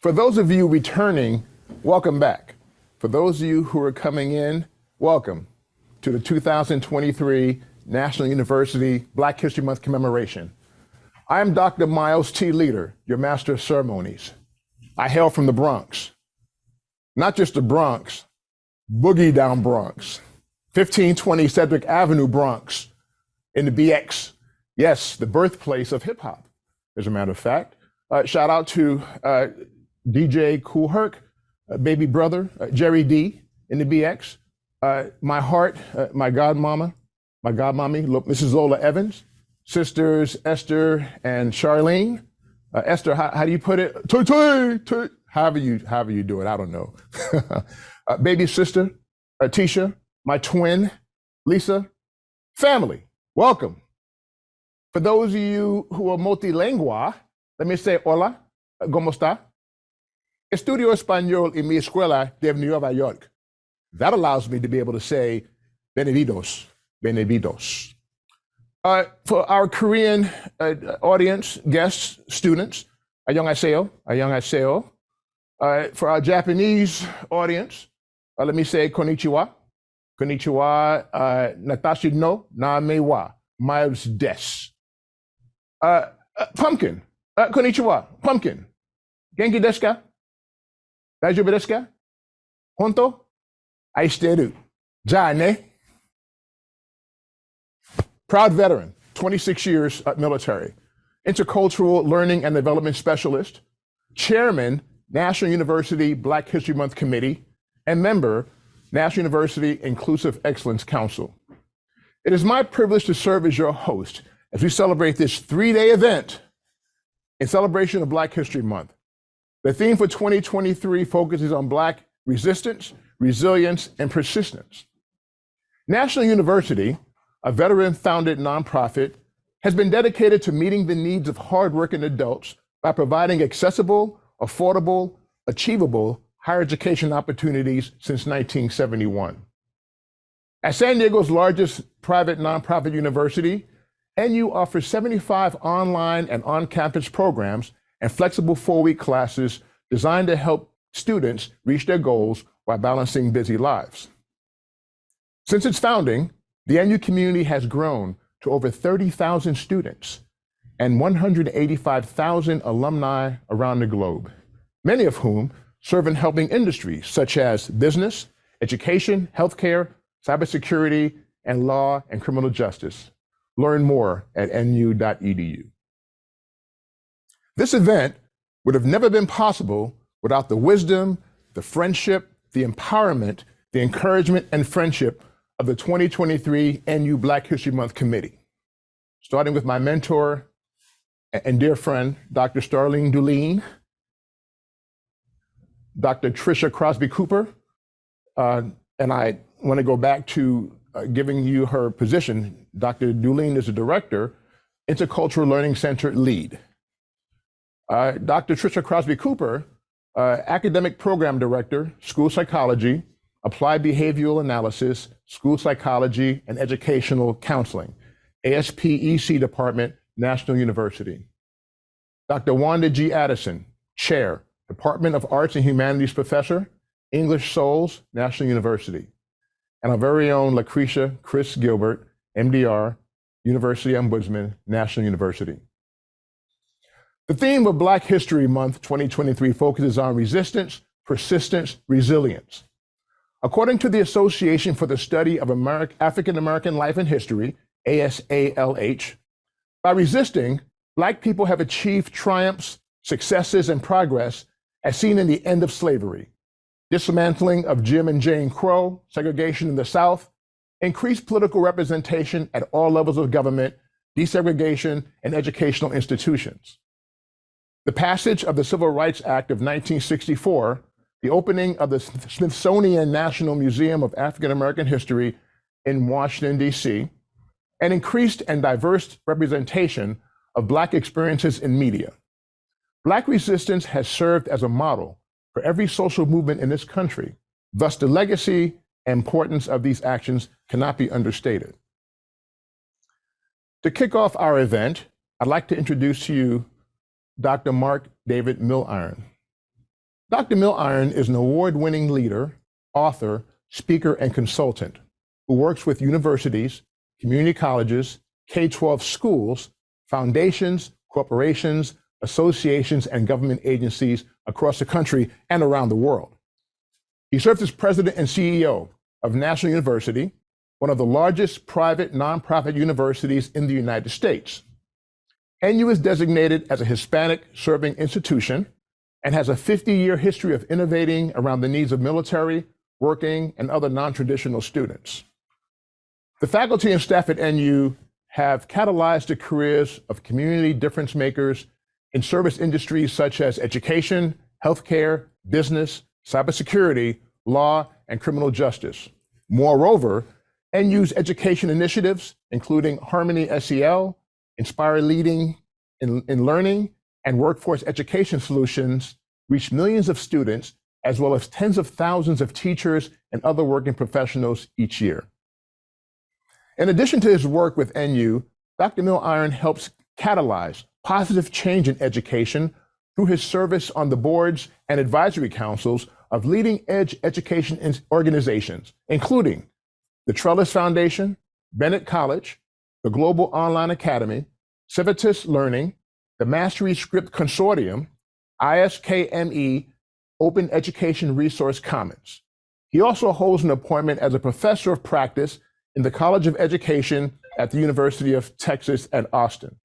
For those of you returning, welcome back. For those of you who are coming in, welcome to the 2023 National University Black History Month Commemoration. I am Dr. Miles T. Leader, your Master of Ceremonies. I hail from the Bronx. Not just the Bronx, Boogie Down Bronx. 1520 Cedric Avenue, Bronx, in the BX. Yes, the birthplace of hip hop, as a matter of fact. Shout out to DJ Kool Herc, baby brother, Jerry D in the BX. My heart, my godmama, my godmommy, Mrs. Lola Evans, sisters Esther and Charlene. Esther, how do you put it? However you do it, I don't know. Baby sister, Tisha, my twin, Lisa. Family, welcome. For those of you who are multilingua, let me say hola, ¿cómo está? Estudio español en mi escuela de Nueva York. That allows me to be able to say beneditos, beneditos. For our Korean audience, guests, students, annyeonghaseyo, annyeonghaseyo. For our Japanese audience, let me say konnichiwa, konnichiwa, natashi no name wa, miles des. Pumpkin, konnichiwa, pumpkin. Genki desu ka? Daijoubu desu ka? Honto? Aishiteru. Ja ne. Proud veteran, 26 years military, intercultural learning and development specialist, chairman, National University Black History Month Committee, and member, National University Inclusive Excellence Council. It is my privilege to serve as your host as we celebrate this 3-day event in celebration of Black History Month. The theme for 2023 focuses on Black resistance, resilience, and persistence. National University, a veteran-founded nonprofit, has been dedicated to meeting the needs of hardworking adults by providing accessible, affordable, achievable higher education opportunities since 1971. As San Diego's largest private nonprofit university, NU offers 75 online and on-campus programs and flexible 4-week classes designed to help students reach their goals while balancing busy lives. Since its founding, the NU community has grown to over 30,000 students and 185,000 alumni around the globe, many of whom serve in helping industries such as business, education, healthcare, cybersecurity, and law and criminal justice. Learn more at nu.edu. This event would have never been possible without the wisdom, the friendship, the empowerment, the encouragement, and friendship of the 2023 NU Black History Month Committee, starting with my mentor and dear friend, Dr. Starling Dulene, Dr. Tricia Crosby Cooper, and I want to go back to giving you her position. Dr. Dulene is a director, Intercultural Learning Center lead. Dr. Tricia Crosby Cooper, academic program director, school psychology, applied behavioral analysis, school psychology, and educational counseling, ASPEC Department, National University. Dr. Wanda G. Addison, chair, Department of Arts and Humanities professor, English Souls, National University. And our very own Lucretia Chris Gilbert, MDR, University Ombudsman, National University. The theme of Black History Month 2023 focuses on resistance, persistence, resilience. According to the Association for the Study of African American Life and History, ASALH, by resisting, Black people have achieved triumphs, successes, and progress as seen in the end of slavery, dismantling of Jim and Jane Crow, segregation in the South, increased political representation at all levels of government, desegregation, and educational institutions. The passage of the Civil Rights Act of 1964, the opening of the Smithsonian National Museum of African American History in Washington, D.C., and increased and diverse representation of Black experiences in media. Black resistance has served as a model for every social movement in this country. Thus, the legacy and importance of these actions cannot be understated. To kick off our event, I'd like to introduce to you Dr. Mark David Milliron. Dr. Milliron is an award-winning leader, author, speaker, and consultant who works with universities, community colleges, K-12 schools, foundations, corporations, associations, and government agencies across the country and around the world. He served as president and CEO of National University, one of the largest private nonprofit universities in the United States. NU is designated as a Hispanic serving institution and has a 50-year history of innovating around the needs of military, working, and other non-traditional students. The faculty and staff at NU have catalyzed the careers of community difference makers in service industries such as education, healthcare, business, cybersecurity, law, and criminal justice. Moreover, NU's education initiatives, including Harmony SEL, Inspire Leading in Learning, and Workforce Education Solutions, reach millions of students, as well as tens of thousands of teachers and other working professionals each year. In addition to his work with NU, Dr. Milliron helps catalyze positive change in education through his service on the boards and advisory councils of leading-edge education organizations, including the Trellis Foundation, Bennett College, the Global Online Academy, Civitas Learning, the Mastery Script Consortium, ISKME, Open Education Resource Commons. He also holds an appointment as a professor of practice in the College of Education at the University of Texas at Austin.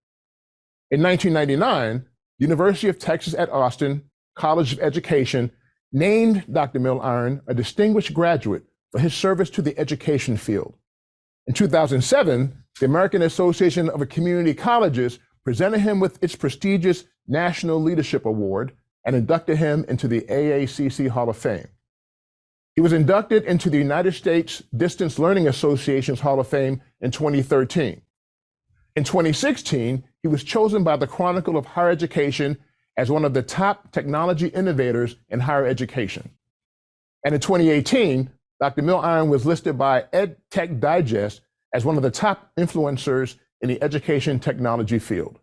In 1999, the University of Texas at Austin College of Education named Dr. Milliron a distinguished graduate for his service to the education field. In 2007, the American Association of Community Colleges presented him with its prestigious National Leadership Award and inducted him into the AACC Hall of Fame. He was inducted into the United States Distance Learning Association's Hall of Fame in 2013. In 2016, he was chosen by the Chronicle of Higher Education as one of the top technology innovators in higher education. And in 2018, Dr. Milliron was listed by EdTech Digest as one of the top influencers in the education technology field.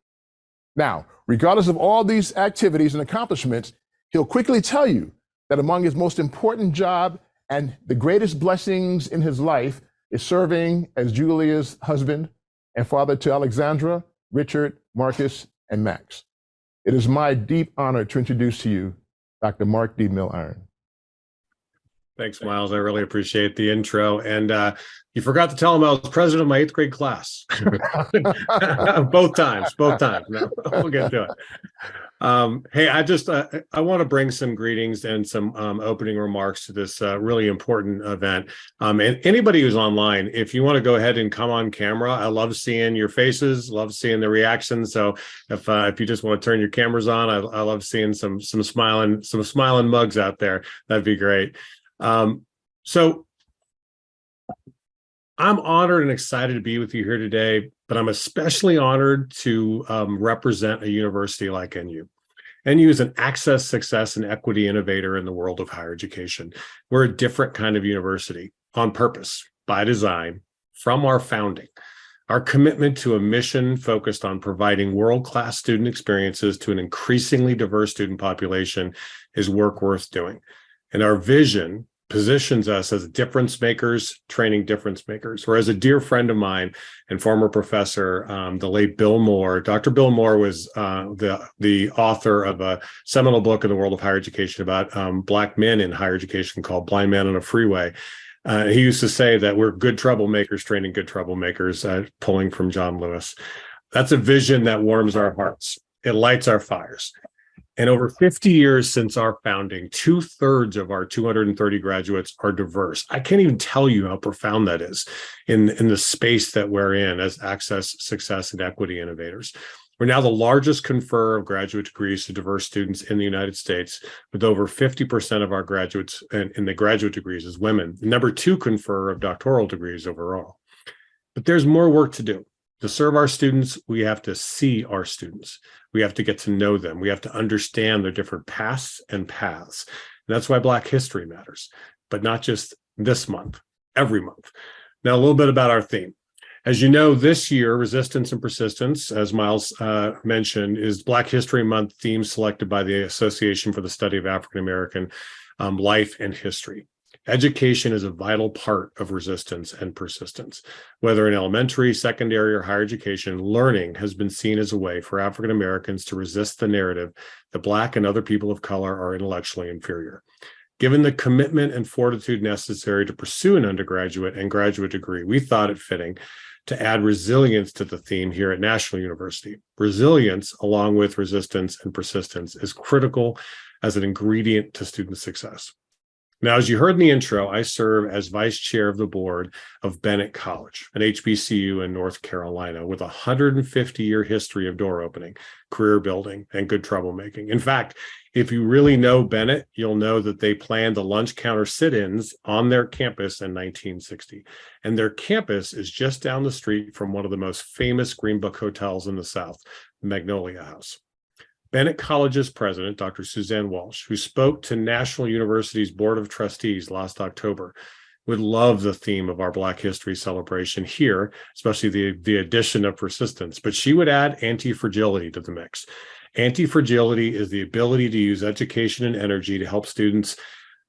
Now, regardless of all these activities and accomplishments, he'll quickly tell you that among his most important job and the greatest blessings in his life is serving as Julia's husband and father to Alexandra, Richard, Marcus, and Max. It is my deep honor to introduce to you Dr. Mark D. Milliron. Thanks, Miles. I really appreciate the intro. And you forgot to tell him I was president of my 8th grade class. both times. No, we'll get to it. Hey, I want to bring some greetings and some opening remarks to this really important event. And anybody who's online, if you want to go ahead and come on camera, I love seeing your faces, love seeing the reactions. So if you just want to turn your cameras on, I love seeing some smiling mugs out there. That'd be great. So I'm honored and excited to be with you here today, but I'm especially honored to represent a university like NU. NU is an access, success, and equity innovator in the world of higher education. We're a different kind of university on purpose, by design, from our founding. Our commitment to a mission focused on providing world-class student experiences to an increasingly diverse student population is work worth doing. And our vision positions us as difference makers, training difference makers. Or as a dear friend of mine and former professor, the late Bill Moore. Dr. Bill Moore was the author of a seminal book in the world of higher education about Black men in higher education called Blind Man on a Freeway. He used to say that we're good troublemakers training good troublemakers, pulling from John Lewis. That's a vision that warms our hearts. It lights our fires. And over 50 years since our founding, 2/3 of our 230 graduates are diverse. I can't even tell you how profound that is in the space that we're in as access, success, and equity innovators. We're now the largest conferrer of graduate degrees to diverse students in the United States, with over 50% of our graduates in the graduate degrees as women. Number 2 conferrer of doctoral degrees overall. But there's more work to do. To serve our students, we have to see our students. We have to get to know them. We have to understand their different pasts and paths. And that's why Black history matters, but not just this month, every month. Now, a little bit about our theme. As you know, this year, Resistance and Persistence, as Miles mentioned, is Black History Month theme selected by the Association for the Study of African American Life and History. Education is a vital part of resistance and persistence. Whether in elementary, secondary, or higher education, learning has been seen as a way for African Americans to resist the narrative that Black and other people of color are intellectually inferior. Given the commitment and fortitude necessary to pursue an undergraduate and graduate degree, we thought it fitting to add resilience to the theme here at National University. Resilience, along with resistance and persistence, is critical as an ingredient to student success. Now, as you heard in the intro, I serve as vice chair of the board of Bennett College, an HBCU in North Carolina with a 150-year history of door opening, career building, and good troublemaking. In fact, if you really know Bennett, you'll know that they planned the lunch counter sit-ins on their campus in 1960. And their campus is just down the street from one of the most famous Green Book hotels in the South, Magnolia House. Bennett College's president, Dr. Suzanne Walsh, who spoke to National University's Board of Trustees last October, would love the theme of our Black History celebration here, especially the addition of persistence, but she would add anti-fragility to the mix. Anti-fragility is the ability to use education and energy to help students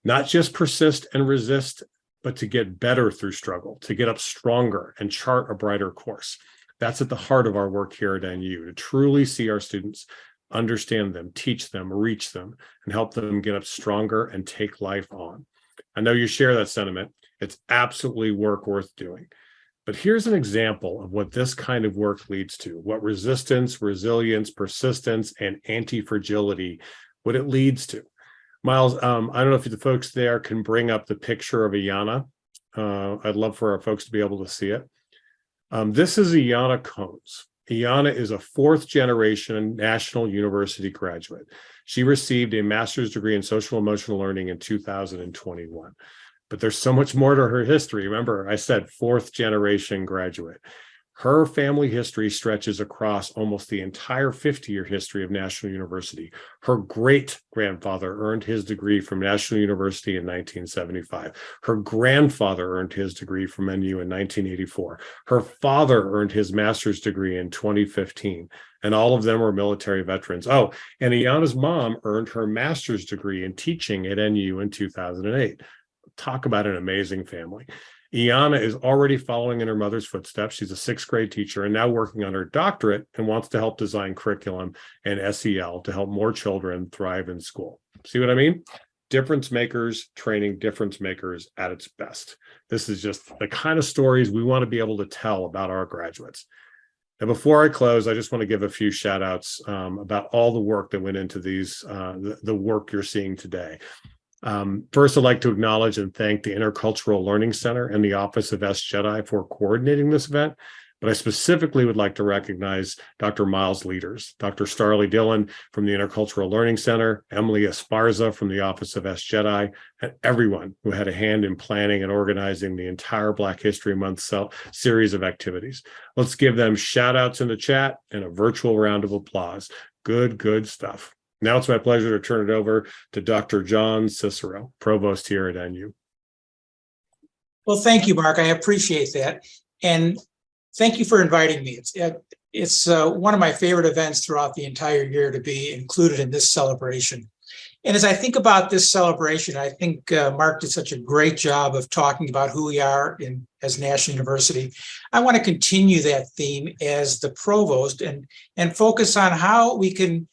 not just persist and resist, but to get better through struggle, to get up stronger and chart a brighter course. That's at the heart of our work here at NU, to truly see our students, understand them, teach them, reach them, and help them get up stronger and take life on. I know you share that sentiment. It's absolutely work worth doing. But here's an example of what this kind of work leads to, what resistance, resilience, persistence, and anti-fragility, what it leads to. Miles, I don't know if the folks there can bring up the picture of Ayanna. I'd love for our folks to be able to see it. This is Ayanna Combs. Ayanna is a fourth-generation National University graduate. She received a master's degree in social emotional learning in 2021. But there's so much more to her history. Remember, I said fourth-generation graduate. Her family history stretches across almost the entire 50-year history of National University. Her great-grandfather earned his degree from National University in 1975. Her grandfather earned his degree from NU in 1984. Her father earned his master's degree in 2015, and all of them were military veterans. Oh, and Ayanna's mom earned her master's degree in teaching at NU in 2008. Talk about an amazing family. Ayanna is already following in her mother's footsteps. She's a sixth grade teacher and now working on her doctorate and wants to help design curriculum and SEL to help more children thrive in school. See what I mean? Difference makers training difference makers at its best. This is just the kind of stories we want to be able to tell about our graduates. And before I close, I just want to give a few shout outs about all the work that went into these, the work you're seeing today. First, I'd like to acknowledge and thank the Intercultural Learning Center and the Office of S. Jedi for coordinating this event, but I specifically would like to recognize Dr. Miles' leaders, Dr. Starley Dillon from the Intercultural Learning Center, Emily Esparza from the Office of S. Jedi, and everyone who had a hand in planning and organizing the entire Black History Month series of activities. Let's give them shout outs in the chat and a virtual round of applause. Good stuff. Now it's my pleasure to turn it over to Dr. John Cicero, Provost here at NU. Well, thank you, Mark. I appreciate that. And thank you for inviting me. It's one of my favorite events throughout the entire year to be included in this celebration. And as I think about this celebration, I think Mark did such a great job of talking about who we are as National University. I want to continue that theme as the provost and focus on how we can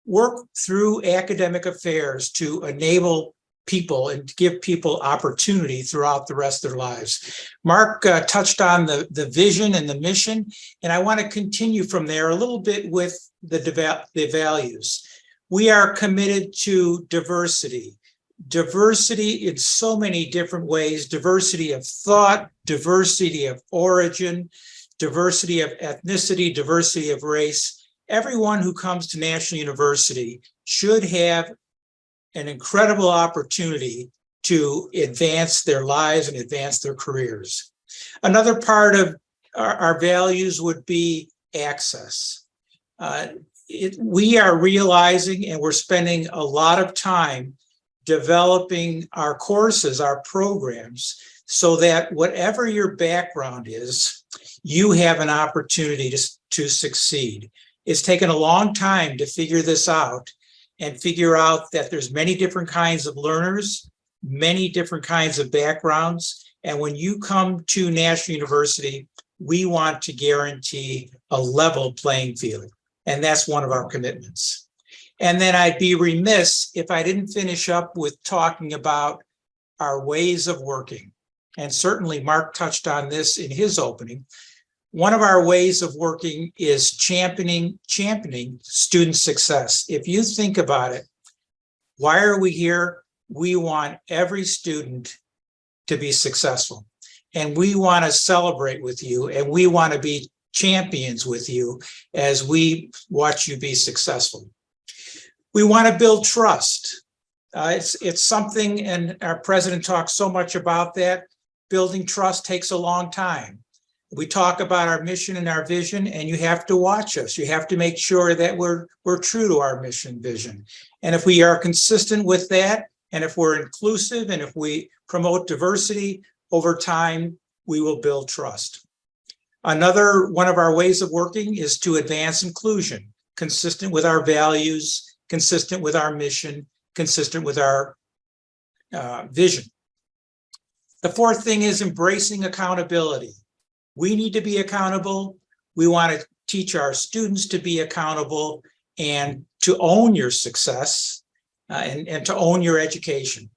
work through academic affairs to enable people and give people opportunity throughout the rest of their lives. Mark touched on the vision and the mission, and I want to continue from there a little bit with the values. We are committed to diversity. Diversity in so many different ways, diversity of thought, diversity of origin, diversity of ethnicity, diversity of race. Everyone who comes to National University should have an incredible opportunity to advance their lives and advance their careers. Another part of our values would be access. We are realizing, and we're spending a lot of time developing our courses, our programs, so that whatever your background is, you have an opportunity to succeed. It's taken a long time to figure this out and figure out that there's many different kinds of learners, many different kinds of backgrounds. And when you come to National University, we want to guarantee a level playing field. And that's one of our commitments. And then I'd be remiss if I didn't finish up with talking about our ways of working. And certainly Mark touched on this in his opening. One of our ways of working is championing student success. If you think about it, why are we here? We want every student to be successful. And we want to celebrate with you, and we want to be champions with you as we watch you be successful. We want to build trust. It's something, and our president talks so much about that. Building trust takes a long time. We talk about our mission and our vision, and you have to watch us. You have to make sure that we're true to our mission vision. And if we are consistent with that, and if we're inclusive, and if we promote diversity, over time, we will build trust. Another one of our ways of working is to advance inclusion, consistent with our values, consistent with our mission, consistent with our vision. The fourth thing is embracing accountability. We need to be accountable. We want to teach our students to be accountable and to own your success and to own your education.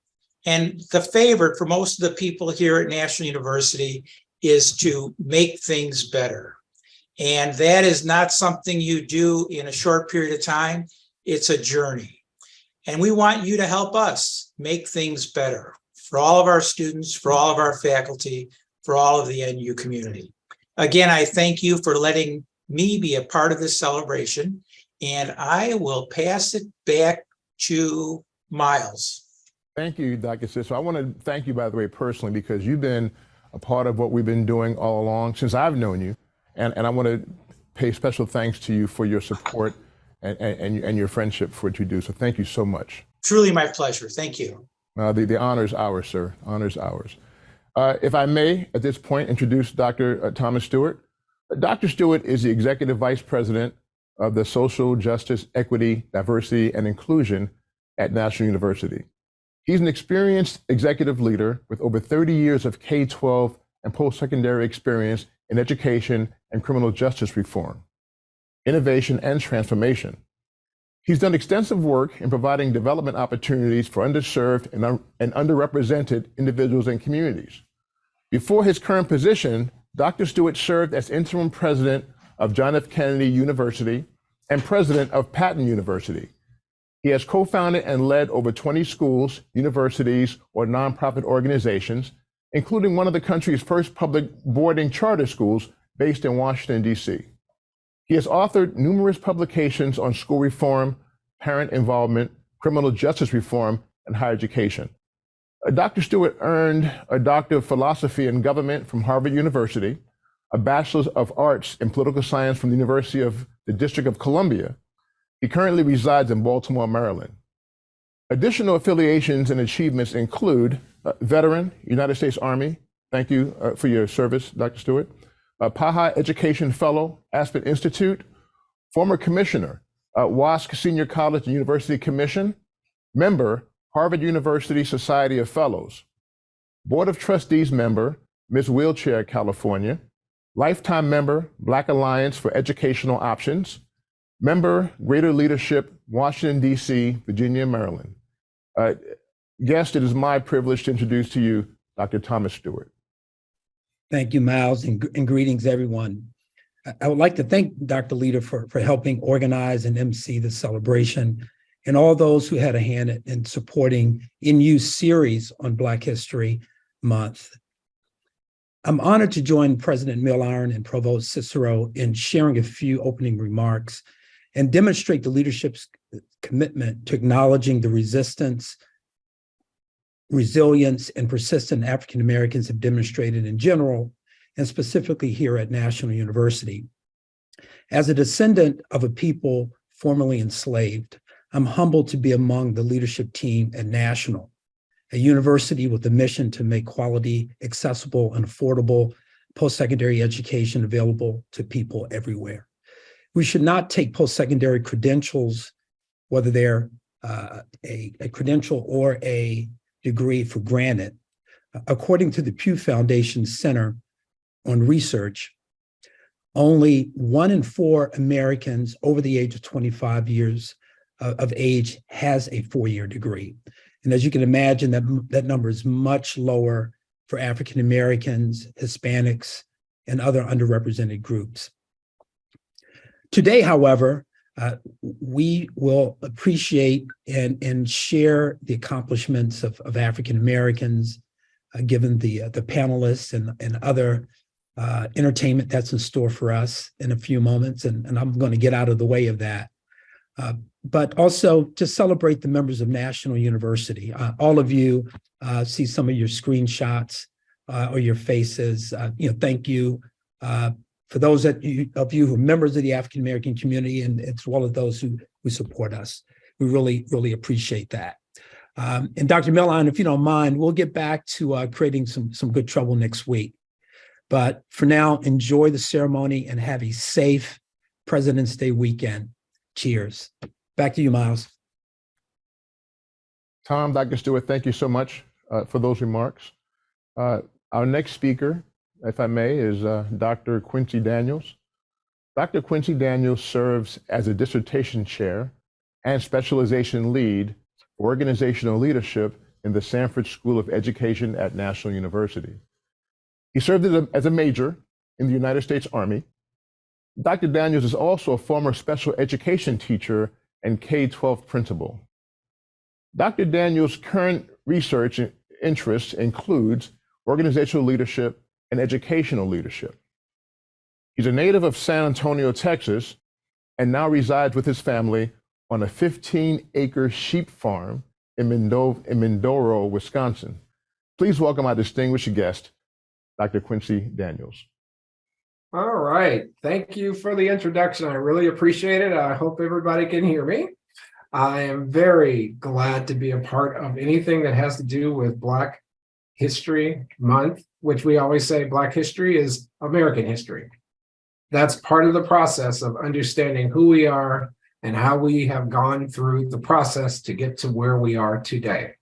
And the favorite for most of the people here at National University is to make things better. And that is not something you do in a short period of time. It's a journey. And we want you to help us make things better for all of our students, for all of our faculty, for all of the NU community. Again, I thank you for letting me be a part of this celebration, and I will pass it back to Miles. Thank you, Dr. Cicero. I want to thank you, by the way, personally, because you've been a part of what we've been doing all along since I've known you. And I want to pay special thanks to you for your support and your friendship for what you do. So thank you so much. Truly my pleasure. Thank you. The honor is ours, sir. Honor is ours. If I may, at this point, introduce Dr. Thomas Stewart. Dr. Stewart is the Executive Vice President of the Social Justice, Equity, Diversity, and Inclusion at National University. He's an experienced executive leader with over 30 years of K-12 and post-secondary experience in education and criminal justice reform, innovation, and transformation. He's done extensive work in providing development opportunities for underserved and underrepresented individuals and communities. Before his current position, Dr. Stewart served as interim president of John F. Kennedy University and president of Patton University. He has co-founded and led over 20 schools, universities, or nonprofit organizations, including one of the country's first public boarding charter schools based in Washington, D.C. He has authored numerous publications on school reform, parent involvement, criminal justice reform, and higher education. Dr. Stewart earned a Doctor of Philosophy in Government from Harvard University, a Bachelor's of Arts in Political Science from the University of the District of Columbia. He currently resides in Baltimore, Maryland. Additional affiliations and achievements include veteran, United States Army. Thank you for your service, Dr. Stewart. PAHA Education Fellow, Aspen Institute, former commissioner, WASC Senior College and University Commission, member, Harvard University Society of Fellows, Board of Trustees member, Miss Wheelchair, California, lifetime member, Black Alliance for Educational Options, member, Greater Leadership, Washington, D.C., Virginia, Maryland. Guest, it is my privilege to introduce to you Dr. Thomas Stewart. Thank you, Miles, and greetings, everyone. I would like to thank Dr. Leader for helping organize and MC the celebration, and all those who had a hand in supporting NU's series on Black History Month. I'm honored to join President Milliron and Provost Cicero in sharing a few opening remarks and demonstrate the leadership's commitment to acknowledging the resistance, resilience, and persistence African Americans have demonstrated in general, and specifically here at National University. As a descendant of a people formerly enslaved, I'm humbled to be among the leadership team at National, a university with a mission to make quality, accessible, and affordable post-secondary education available to people everywhere. We should not take post-secondary credentials, whether they're a credential or a degree, for granted. According to the Pew Foundation Center on Research, only 1 in 4 Americans over the age of 25 years of age has a 4-year degree. And as you can imagine, that number is much lower for African Americans, Hispanics, and other underrepresented groups. Today, however, we will appreciate and share the accomplishments of African Americans, given the panelists and other entertainment that's in store for us in a few moments, and I'm going to get out of the way of that. But also to celebrate the members of National University. All of you see some of your screenshots or your faces. Thank you. For those of you who are members of the African American community, and as well as those who support us, we really, really appreciate that. And Dr. Milliron, if you don't mind, we'll get back to creating some good trouble next week. But for now, enjoy the ceremony and have a safe President's Day weekend. Cheers. Back to you, Miles. Tom, Dr. Stewart, thank you so much for those remarks. Our next speaker, if I may, is Dr. Quincy Daniels. Dr. Quincy Daniels serves as a dissertation chair and specialization lead for organizational leadership in the Sanford School of Education at National University. He served as a major in the United States Army. Dr. Daniels is also a former special education teacher and K-12 principal. Dr. Daniels' current research interests includes organizational leadership and educational leadership. He's a native of San Antonio, Texas, and now resides with his family on a 15-acre sheep farm in Mindoro, Wisconsin. Please welcome our distinguished guest, Dr. Quincy Daniels. All right. Thank you for the introduction. I really appreciate it. I hope everybody can hear me. I am very glad to be a part of anything that has to do with Black History Month, which we always say Black history is American history. That's part of the process of understanding who we are and how we have gone through the process to get to where we are today.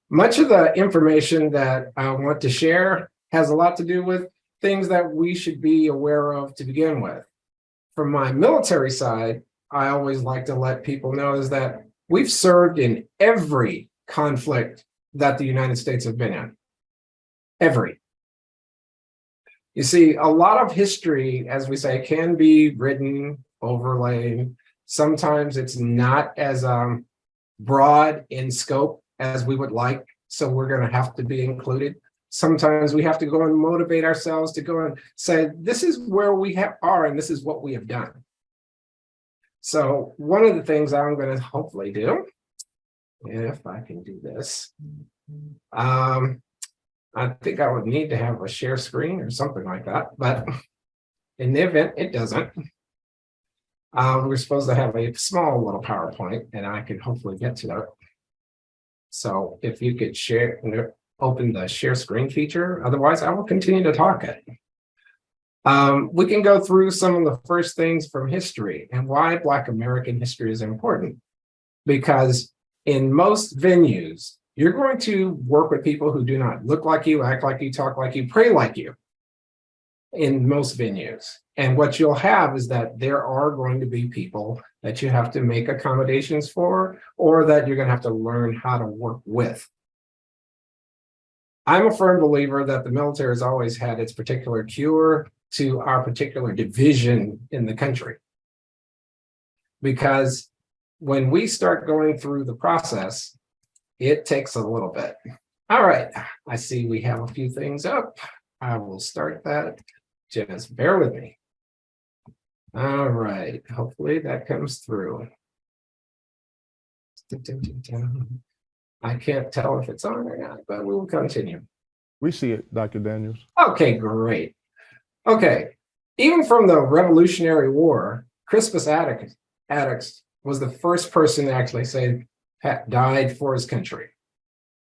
Much of the information that I want to share has a lot to do with things that we should be aware of to begin with. From my military side, I always like to let people know is that we've served in every conflict that the United States have been in. Every. You see, a lot of history, as we say, can be written, overlaid. Sometimes it's not as broad in scope as we would like, so we're going to have to be included. Sometimes we have to go and motivate ourselves to go and say, this is where we are and this is what we have done. So one of the things I'm going to hopefully do, if I can do this, I think I would need to have a share screen or something like that, but in the event it doesn't, we're supposed to have a small little PowerPoint and I can hopefully get to that. So if you could share, open the share screen feature, otherwise I will continue to talk it. We can go through some of the first things from history and why Black American history is important. Because in most venues, you're going to work with people who do not look like you, act like you, talk like you, pray like you in most venues. And what you'll have is that there are going to be people that you have to make accommodations for, or that you're going to have to learn how to work with. I'm a firm believer that the military has always had its particular cure to our particular division in the country. Because when we start going through the process, it takes a little bit. All right, I see we have a few things up. I will start that. Just bear with me. All right, hopefully that comes through. I can't tell if it's on or not, but we will continue. We see it, Dr. Daniels. Okay, great. Okay, even from the Revolutionary War, Crispus Attucks was the first person to actually say died for his country.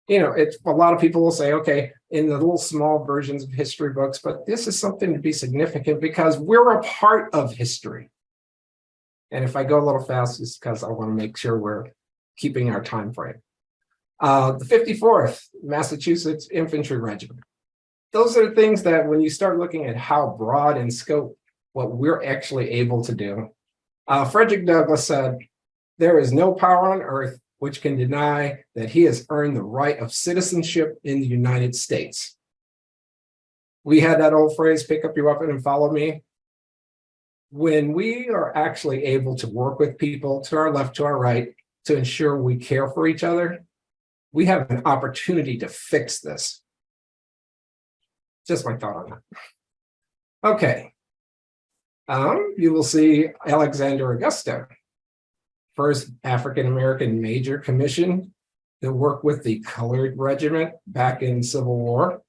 it's a lot of people will say, okay, in the little small versions of history books, but this is something to be significant because we're a part of history. And if I go a little fast, it's because I want to make sure we're keeping our time frame. The 54th Massachusetts Infantry Regiment. Those are things that when you start looking at how broad in scope what we're actually able to do. Frederick Douglass said, "There is no power on earth which can deny that he has earned the right of citizenship in the United States." We had that old phrase, pick up your weapon and follow me. When we are actually able to work with people to our left, to our right, to ensure we care for each other, we have an opportunity to fix this. Just my thought on that. Okay. You will see Alexander Augusta, first African-American major commissioned to work with the colored regiment back in Civil War,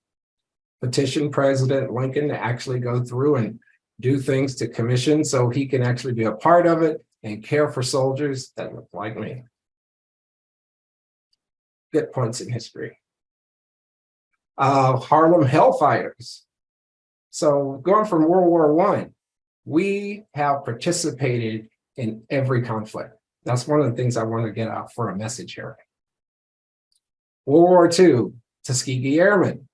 petitioned President Lincoln to actually go through and do things to commission so he can actually be a part of it and care for soldiers that look like me. Good points in history. Harlem Hellfighters. So going from World War I, we have participated in every conflict. That's one of the things I want to get out for a message here. World War II, Tuskegee Airmen.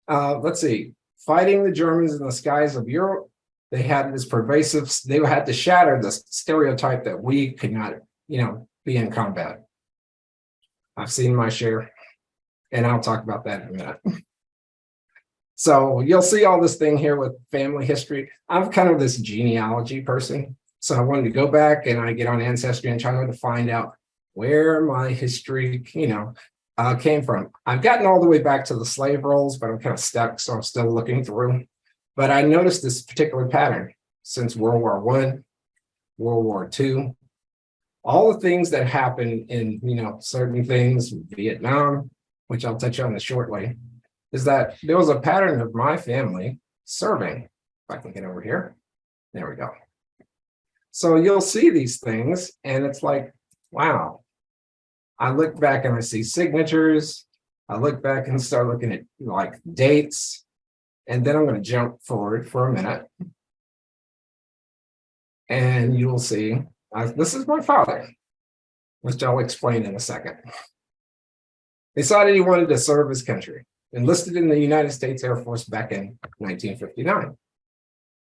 Let's see, fighting the Germans in the skies of Europe, they had this pervasive, they had to shatter the stereotype that we could not, be in combat. I've seen my share, and I'll talk about that in a minute. So you'll see all this thing here with family history. I'm kind of this genealogy person. So I wanted to go back and I get on Ancestry and try to find out where my history, came from. I've gotten all the way back to the slave rolls, but I'm kind of stuck, so I'm still looking through. But I noticed this particular pattern since World War I, World War II, all the things that happened in, certain things, Vietnam, which I'll touch on this shortly, is that there was a pattern of my family serving. If I can get over here, there we go. So you'll see these things and it's like, wow. I look back and I see signatures. I look back and start looking at like dates. And then I'm going to jump forward for a minute. And you'll see, this is my father, which I'll explain in a second. Decided he wanted to serve his country. Enlisted in the United States Air Force back in 1959.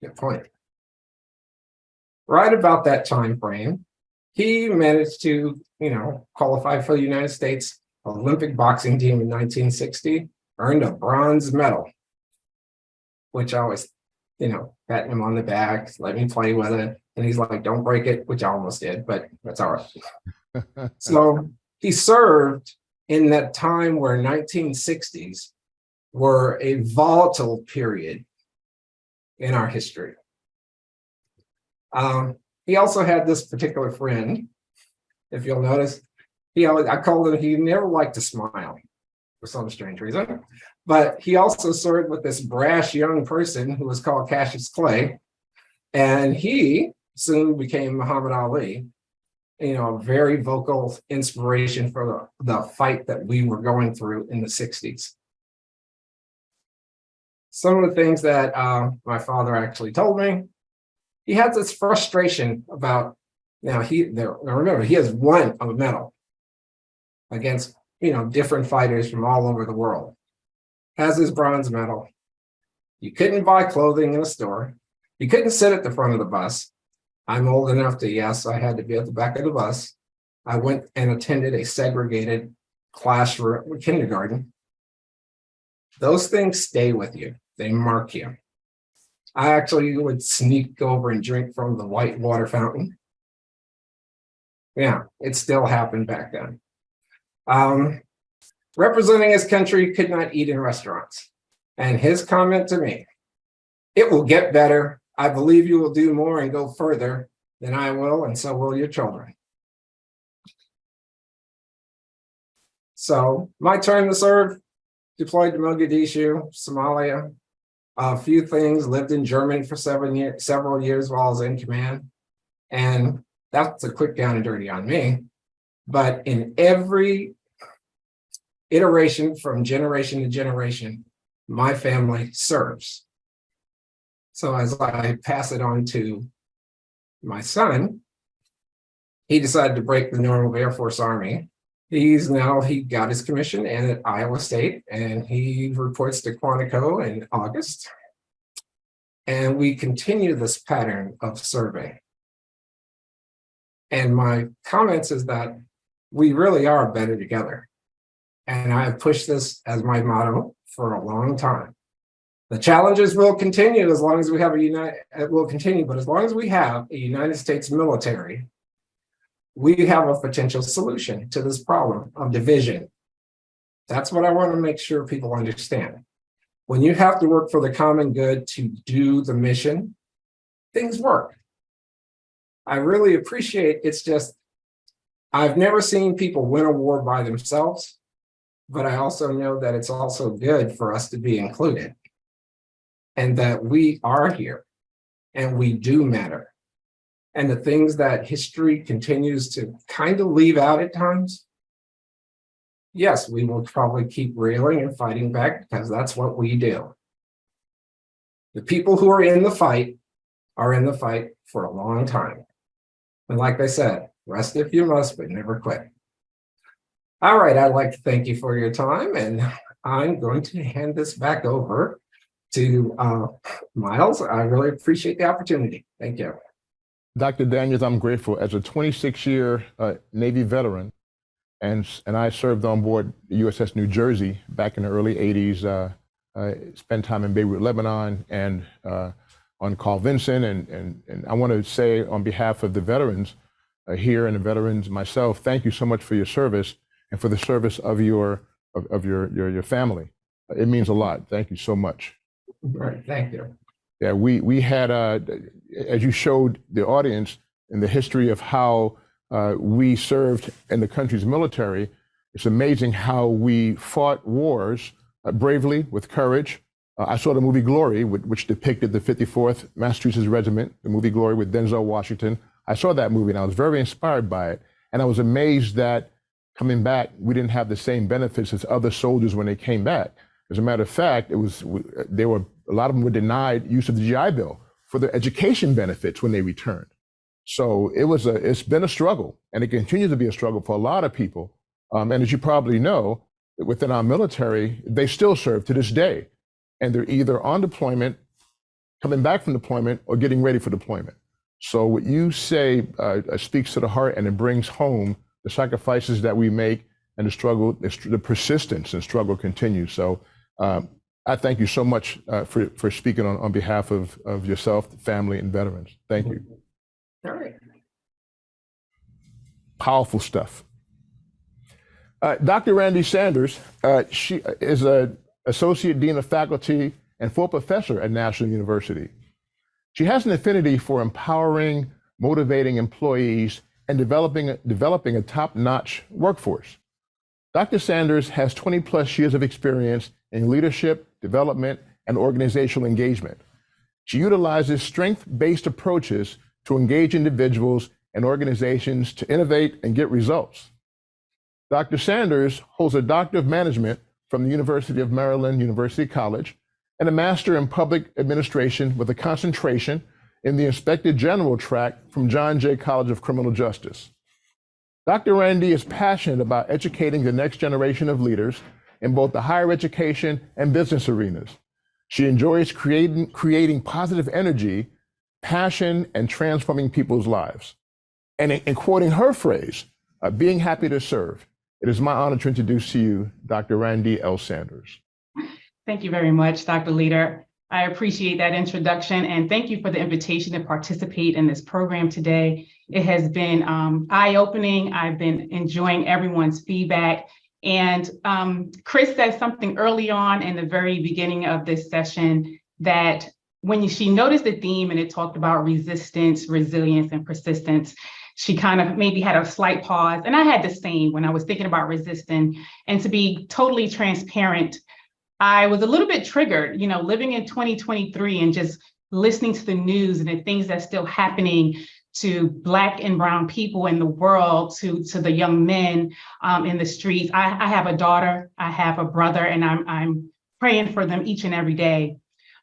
Good point. Right about that time frame, he managed to, qualify for the United States Olympic boxing team in 1960, earned a bronze medal, which I always, patting him on the back, let me play with it. And he's like, don't break it, which I almost did, but that's all right. So he served in that time where 1960s were a volatile period in our history. He also had this particular friend, if you'll notice, I called him, he never liked to smile for some strange reason, but he also served with this brash young person who was called Cassius Clay, and he soon became Muhammad Ali, a very vocal inspiration for the fight that we were going through in the 60s. Some of the things that my father actually told me, he had this frustration about, remember, he has won a medal against, different fighters from all over the world, has his bronze medal. You couldn't buy clothing in a store. You couldn't sit at the front of the bus. I'm old enough to, yes, I had to be at the back of the bus. I went and attended a segregated classroom, kindergarten. Those things stay with you. They mark you. I actually would sneak over and drink from the white water fountain. Yeah, it still happened back then. Representing his country, could not eat in restaurants. And his comment to me, it will get better. I believe you will do more and go further than I will, and so will your children. So my term to serve, deployed to Mogadishu, Somalia, a few things, lived in Germany for several years while I was in command. And that's a quick down and dirty on me. But in every iteration from generation to generation, my family serves. So as I pass it on to my son, he decided to break the norm of Air Force Army. He got his commission and at Iowa State, and he reports to Quantico in August. And we continue this pattern of serving. And my comments is that we really are better together. And I have pushed this as my motto for a long time. The challenges will continue as long as we have but as long as we have a United States military, we have a potential solution to this problem of division. That's what I want to make sure people understand. When you have to work for the common good to do the mission, things work. I really appreciate, it's just, I've never seen people win a war by themselves, but I also know that it's also good for us to be included and that we are here and we do matter. And the things that history continues to kind of leave out at times, yes, we will probably keep railing and fighting back because that's what we do. The people who are in the fight for a long time. And like I said, rest if you must, but never quit. All right, I'd like to thank you for your time, and I'm going to hand this back over to Miles. I really appreciate the opportunity. Thank you. Dr. Daniels, I'm grateful. As a 26-year Navy veteran, and I served on board the USS New Jersey back in the early 80s, spent time in Beirut, Lebanon, and on Carl Vinson. And I want to say on behalf of the veterans here and the veterans myself, thank you so much for your service and for the service of your family. It means a lot. Thank you so much. All right, thank you. Yeah, we had, as you showed the audience in the history of how we served in the country's military, it's amazing how we fought wars bravely, with courage. I saw the movie Glory, which depicted the 54th Massachusetts Regiment, the movie Glory with Denzel Washington. I saw that movie and I was very inspired by it. And I was amazed that coming back, we didn't have the same benefits as other soldiers when they came back. As a matter of fact, a lot of them were denied use of the GI Bill for their education benefits when they returned. So it's been a struggle, and it continues to be a struggle for a lot of people. And as you probably know, within our military, they still serve to this day. And they're either on deployment, coming back from deployment, or getting ready for deployment. So what you say speaks to the heart, and it brings home the sacrifices that we make, and the struggle, the persistence and struggle continues. So I thank you so much for speaking on behalf of yourself, family, and veterans. Thank you. All right. Powerful stuff. Dr. Randy Sanders, she is an Associate Dean of Faculty and full professor at National University. She has an affinity for empowering, motivating employees, and developing a top-notch workforce. Dr. Sanders has 20 plus years of experience in leadership, development, and organizational engagement. She utilizes strength-based approaches to engage individuals and organizations to innovate and get results. Dr. Sanders holds a Doctor of Management from the University of Maryland University College and a Master in Public Administration with a concentration in the Inspector General track from John Jay College of Criminal Justice. Dr. Randy is passionate about educating the next generation of leaders in both the higher education and business arenas. She enjoys creating positive energy, passion, and transforming people's lives. And in quoting her phrase, being happy to serve, it is my honor to introduce to you Dr. Randy L. Sanders. Thank you very much, Dr. Leader. I appreciate that introduction, and thank you for the invitation to participate in this program today. It has been eye-opening. I've been enjoying everyone's feedback. And Chris said something early on in the very beginning of this session that when she noticed the theme and it talked about resistance, resilience, and persistence, she kind of maybe had a slight pause. And I had the same when I was thinking about resisting. And to be totally transparent, I was a little bit triggered, living in 2023 and just listening to the news and the things that's still happening to Black and brown people in the world, to the young men in the streets. I have a daughter, I have a brother, and I'm praying for them each and every day.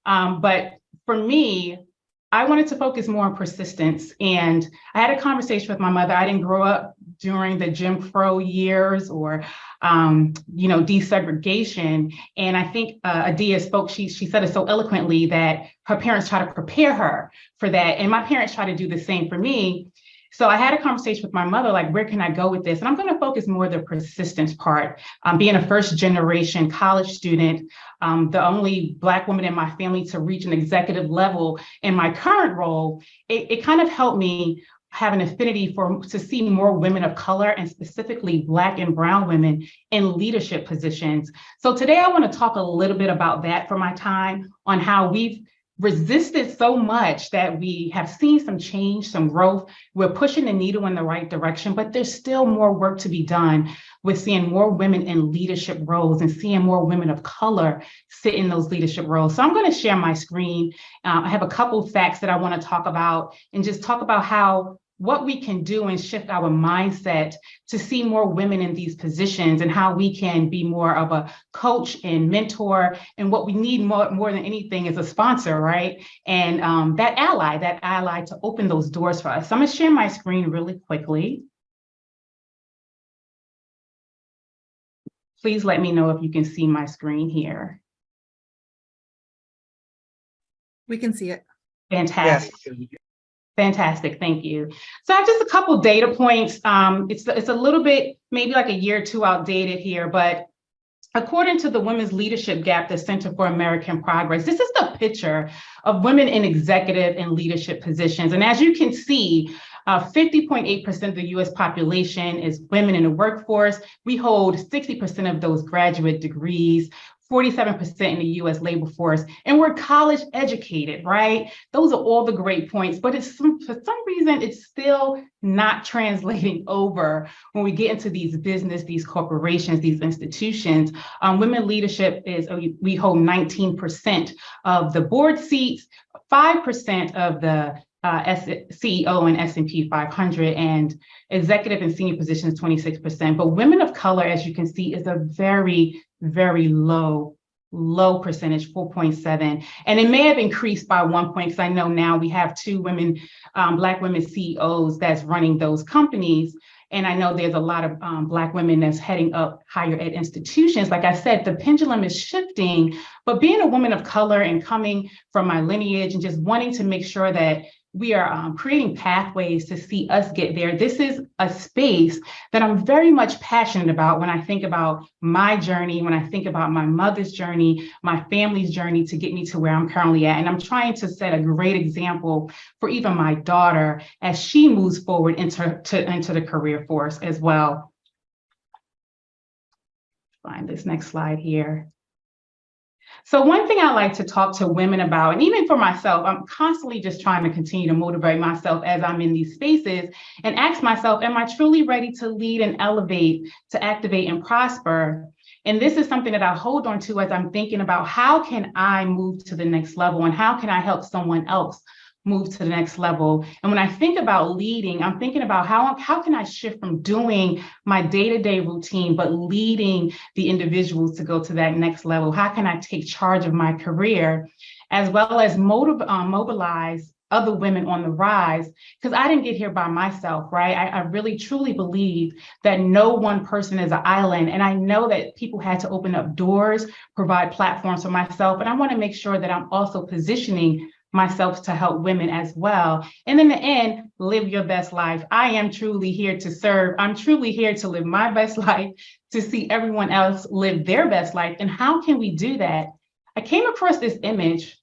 But for me, I wanted to focus more on persistence. And I had a conversation with my mother. I didn't grow up during the Jim Crow years or, desegregation. And I think Adia spoke, she said it so eloquently that her parents try to prepare her for that. And my parents try to do the same for me. So I had a conversation with my mother, like, where can I go with this? And I'm going to focus more the persistence part. Being a first generation college student, the only Black woman in my family to reach an executive level in my current role, it kind of helped me have an affinity to see more women of color, and specifically Black and brown women in leadership positions. So today I want to talk a little bit about that for my time, on how we've resisted so much that we have seen some change, some growth. We're pushing the needle in the right direction, but there's still more work to be done with seeing more women in leadership roles and seeing more women of color sit in those leadership roles. So I'm going to share my screen. I have a couple of facts that I want to talk about, and just talk about what we can do and shift our mindset to see more women in these positions, and how we can be more of a coach and mentor. And what we need more than anything is a sponsor, right? And that ally to open those doors for us. So I'm going to share my screen really quickly. Please let me know if you can see my screen here. We can see it. Fantastic. Yes. Fantastic, thank you. So I have just a couple data points. It's a little bit, maybe like a year or two outdated here, but according to the Women's Leadership Gap, the Center for American Progress, this is the picture of women in executive and leadership positions. And as you can see, 50.8% of the US population is women in the workforce. We hold 60% of those graduate degrees, 47% in the US labor force, and we're college educated, right? Those are all the great points, but for some reason, it's still not translating over when we get into these business, these corporations, these institutions. Women leadership we hold 19% of the board seats, 5% of the CEO and S&P 500, and executive and senior positions 26%. But women of color, as you can see, is a very, very low percentage, 4.7. And it may have increased by 1 point, because I know now we have 2 women, Black women CEOs that's running those companies. And I know there's a lot of Black women that's heading up higher ed institutions. Like I said, the pendulum is shifting, but being a woman of color and coming from my lineage and just wanting to make sure that we are creating pathways to see us get there. This is a space that I'm very much passionate about when I think about my journey, when I think about my mother's journey, my family's journey to get me to where I'm currently at. And I'm trying to set a great example for even my daughter as she moves forward into the career force as well. Find this next slide here. So one thing I like to talk to women about, and even for myself, I'm constantly just trying to continue to motivate myself as I'm in these spaces and ask myself, am I truly ready to lead and elevate, to activate and prosper? And this is something that I hold on to as I'm thinking about how can I move to the next level, and how can I help someone else move to the next level. And when I think about leading, I'm thinking about how can I shift from doing my day-to-day routine, but leading the individuals to go to that next level? How can I take charge of my career, as well as mobilize other women on the rise? Because I didn't get here by myself, right? I really truly believe that no one person is an island. And I know that people had to open up doors, provide platforms for myself. And I want to make sure that I'm also positioning myself to help women as well. And in the end, live your best life. I am truly here to serve. I'm truly here to live my best life, to see everyone else live their best life. And how can we do that? I came across this image,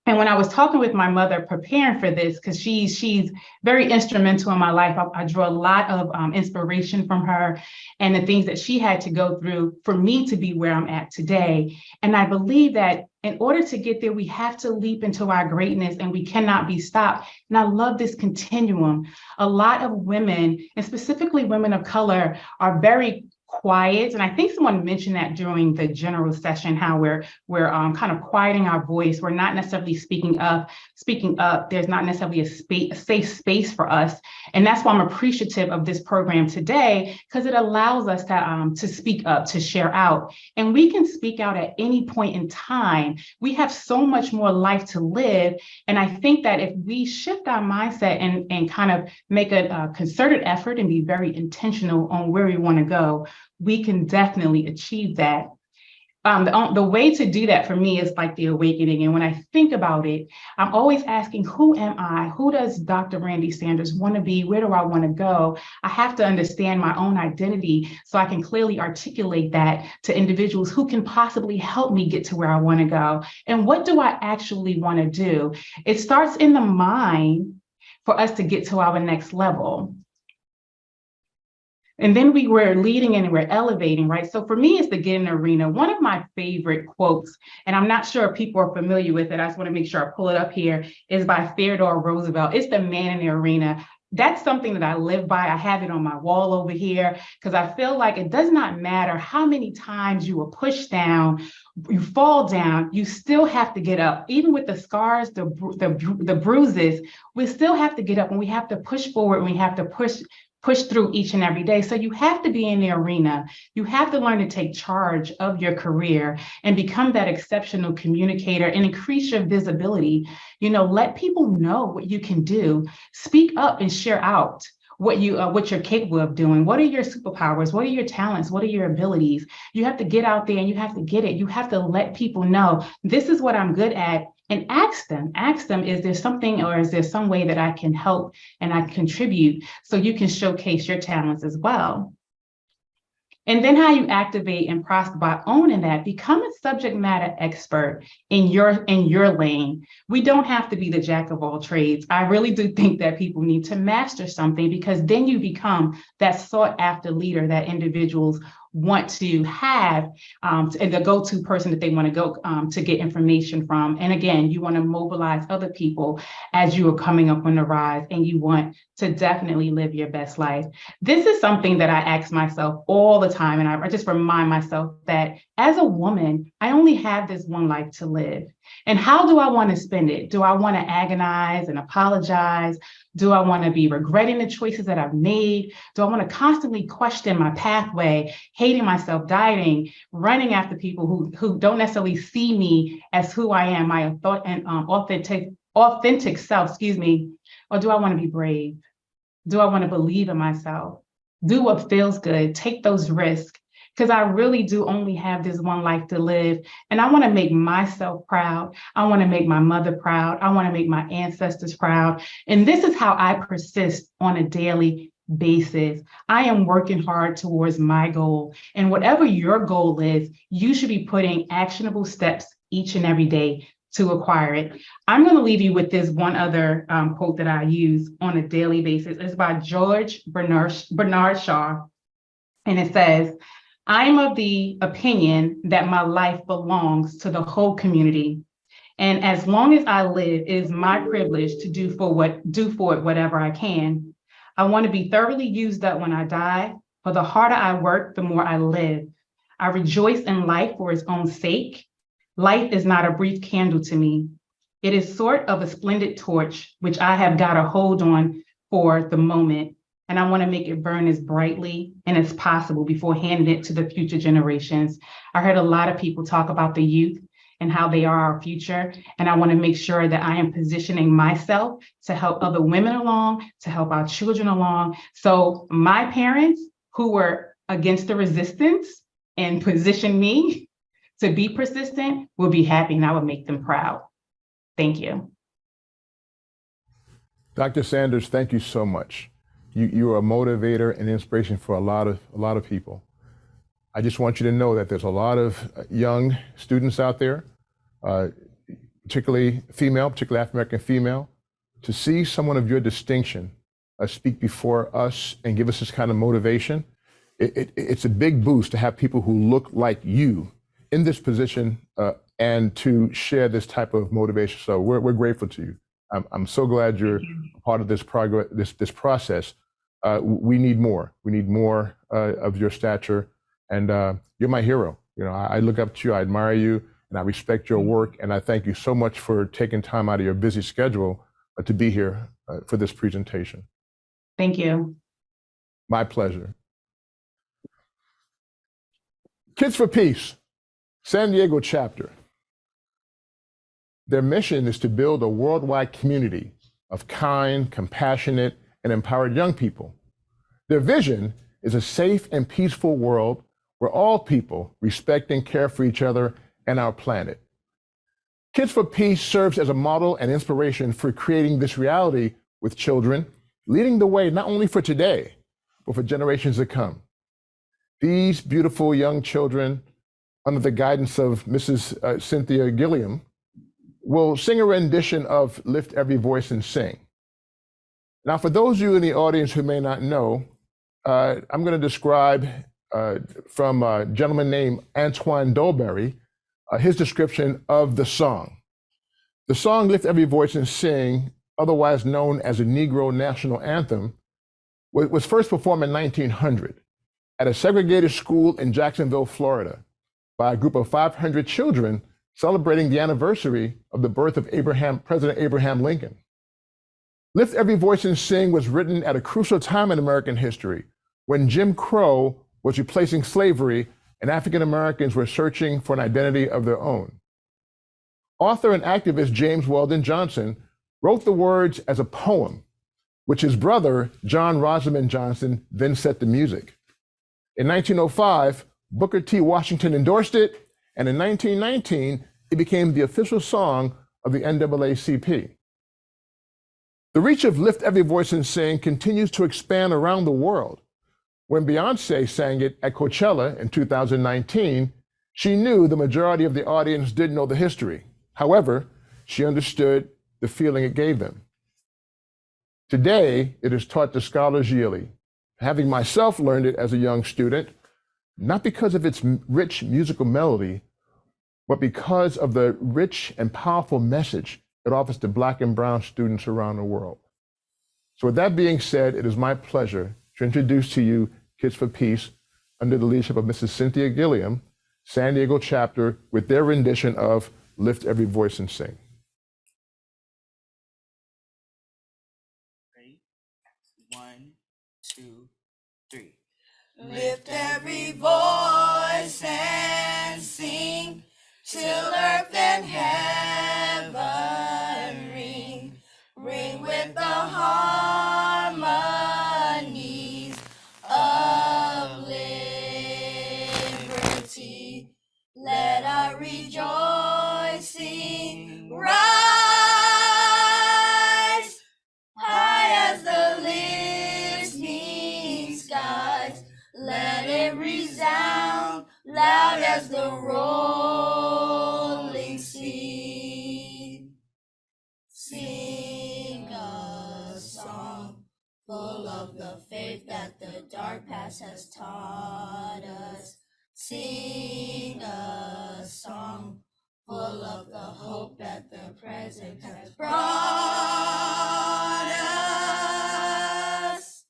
and when I was talking with my mother, preparing for this, because she's very instrumental in my life, I draw a lot of inspiration from her and the things that she had to go through for me to be where I'm at today. And I believe that in order to get there, we have to leap into our greatness, and we cannot be stopped. And I love this continuum. A lot of women, and specifically women of color, are very quiet. And I think someone mentioned that during the general session, how we're kind of quieting our voice. We're not necessarily speaking up. There's not necessarily a safe space for us. And that's why I'm appreciative of this program today, because it allows us to speak up, to share out. And we can speak out at any point in time. We have so much more life to live. And I think that if we shift our mindset and kind of make a concerted effort and be very intentional on where we want to go, we can definitely achieve that. The way to do that for me is like the awakening. And when I think about it, I'm always asking, who am I? Who does Dr. Randy Sanders want to be? Where do I want to go? I have to understand my own identity so I can clearly articulate that to individuals who can possibly help me get to where I want to go. And what do I actually want to do? It starts in the mind for us to get to our next level. And then we're leading and we're elevating, right? So for me, it's the get in the arena. One of my favorite quotes, and I'm not sure if people are familiar with it, I just want to make sure I pull it up here, is by Theodore Roosevelt. It's the man in the arena. That's something that I live by. I have it on my wall over here because I feel like it does not matter how many times you were pushed down, you fall down, you still have to get up. Even with the scars, the bruises, we still have to get up and we have to push forward and we have to push through each and every day. So you have to be in the arena. You have to learn to take charge of your career and become that exceptional communicator and increase your visibility. You know, let people know what you can do. Speak up and share out what you're capable of doing. What are your superpowers? What are your talents? What are your abilities? You have to get out there and you have to get it. You have to let people know, this is what I'm good at. And ask them, is there something or is there some way that I can help and I contribute so you can showcase your talents as well? And then how you activate and prosper by owning that, become a subject matter expert in your lane. We don't have to be the jack of all trades. I really do think that people need to master something because then you become that sought after leader that individuals want to have and the go-to person that they want to go to get information from. And again, you want to mobilize other people as you are coming up on the rise and you want to definitely live your best life. This is something that I ask myself all the time. And I just remind myself that as a woman, I only have this one life to live. And how do I want to spend it? Do I want to agonize and apologize? Do I want to be regretting the choices that I've made? Do I want to constantly question my pathway, hating myself, dieting, running after people who don't necessarily see me as who I am, my thought and authentic self, Or do I want to be brave? Do I want to believe in myself? Do what feels good, take those risks, because I really do only have this one life to live. And I want to make myself proud. I want to make my mother proud. I want to make my ancestors proud. And this is how I persist on a daily basis. I am working hard towards my goal. And whatever your goal is, you should be putting actionable steps each and every day to acquire it. I'm going to leave you with this one other quote that I use on a daily basis. It's by George Bernard Shaw. And it says, I am of the opinion that my life belongs to the whole community. And as long as I live, it is my privilege to do for it whatever I can. I want to be thoroughly used up when I die, for the harder I work, the more I live. I rejoice in life for its own sake. Life is not a brief candle to me. It is sort of a splendid torch, which I have got a hold on for the moment. And I want to make it burn as brightly and as possible before handing it to the future generations. I heard a lot of people talk about the youth and how they are our future. And I want to make sure that I am positioning myself to help other women along, to help our children along. So my parents who were against the resistance and positioned me to be persistent will be happy and I will make them proud. Thank you. Dr. Sanders, thank you so much. You are a motivator and inspiration for a lot of people. I just want you to know that there's a lot of young students out there, particularly African-American female, to see someone of your distinction speak before us and give us this kind of motivation. It's a big boost to have people who look like you in this position and to share this type of motivation. So we're grateful to you. I'm so glad you're a part of this progress, this process. We need more. We need more of your stature And you're my hero. You know, I look up to you, I admire you, and I respect your work. And I thank you so much for taking time out of your busy schedule to be here for this presentation. Thank you. My pleasure. Kids for Peace, San Diego chapter. Their mission is to build a worldwide community of kind, compassionate, and empowered young people. Their vision is a safe and peaceful world where all people respect and care for each other and our planet. Kids for Peace serves as a model and inspiration for creating this reality with children, leading the way not only for today, but for generations to come. These beautiful young children, under the guidance of Mrs. Cynthia Gilliam, will sing a rendition of Lift Every Voice and Sing. Now, for those of you in the audience who may not know, I'm going to describe from a gentleman named Antoine Dolberry, his description of the song. The song Lift Every Voice and Sing, otherwise known as the Negro National Anthem, was first performed in 1900 at a segregated school in Jacksonville, Florida, by a group of 500 children celebrating the anniversary of the birth of President Abraham Lincoln. Lift Every Voice and Sing was written at a crucial time in American history when Jim Crow was replacing slavery and African Americans were searching for an identity of their own. Author and activist James Weldon Johnson wrote the words as a poem, which his brother, John Rosamond Johnson, then set the music. In 1905, Booker T. Washington endorsed it, and in 1919, it became the official song of the NAACP. The reach of Lift Every Voice and Sing continues to expand around the world. When Beyoncé sang it at Coachella in 2019, she knew the majority of the audience didn't know the history. However, she understood the feeling it gave them. Today, it is taught to scholars yearly, having myself learned it as a young student, not because of its rich musical melody, but because of the rich and powerful message it offers to Black and Brown students around the world. So with that being said, it is my pleasure to introduce to you Kids for Peace under the leadership of Mrs. Cynthia Gilliam, San Diego chapter, with their rendition of Lift Every Voice and Sing. Ready? 1, 2, 3. Lift every voice and sing till earth and heaven ring. Ring with the harmonies of liberty. Let our rejoicing rise high as the listening skies. Let it resound loud as the rolling sea. Sing a song full of the faith that the dark past has taught us. Sing a song full of the hope that the present has brought us.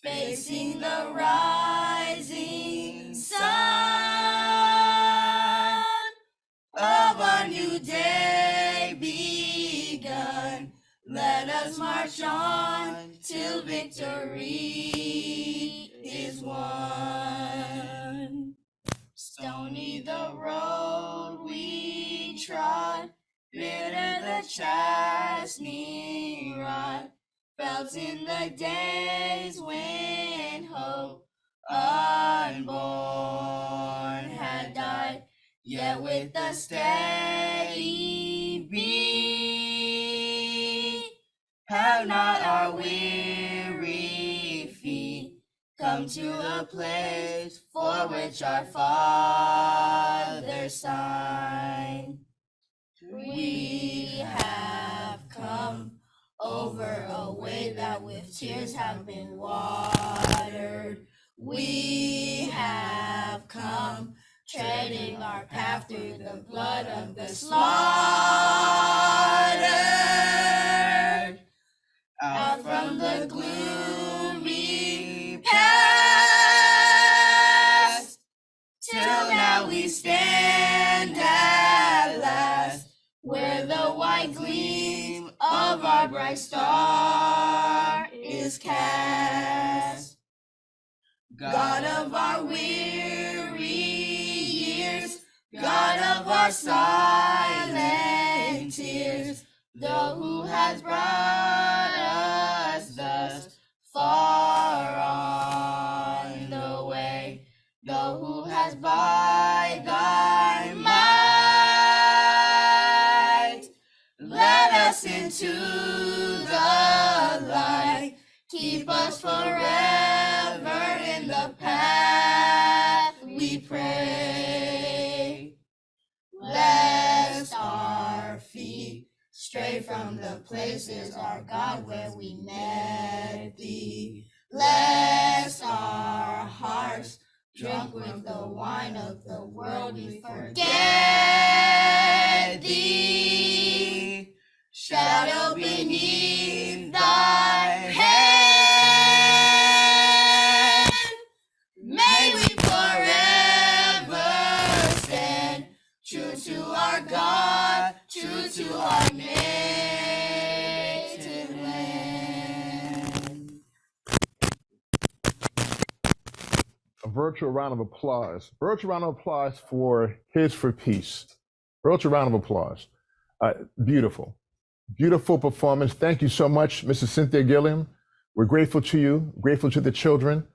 Facing the rising sun of a new day begun. Let us march on till victory is won. Stony the road we trod, bitter the chastening rod, felt in the days when hope unborn had died. Yet with a steady beat, have not our weary feet come to a place for which our fathers signed. We have come over a way that with tears have been watered. We have come treading our path through the blood of the slaughtered. Out from the gloomy past, bright star is cast. God of our weary years, God of our silent tears, though who has brought us thus far on the way, though who has by thy might led us into the light, keep us forever in the path we pray. Lest our feet stray from the places, our God, where we met thee. Lest our hearts, drunk with the wine of the world, we forget thee. Shadow beneath thy hand, may we forever stand true to our God, true to our native land. A virtual round of applause. Virtual round of applause for His for Peace. Virtual round of applause. Beautiful. Beautiful performance. Thank you so much, Mrs. Cynthia Gilliam. We're grateful to you, grateful to the children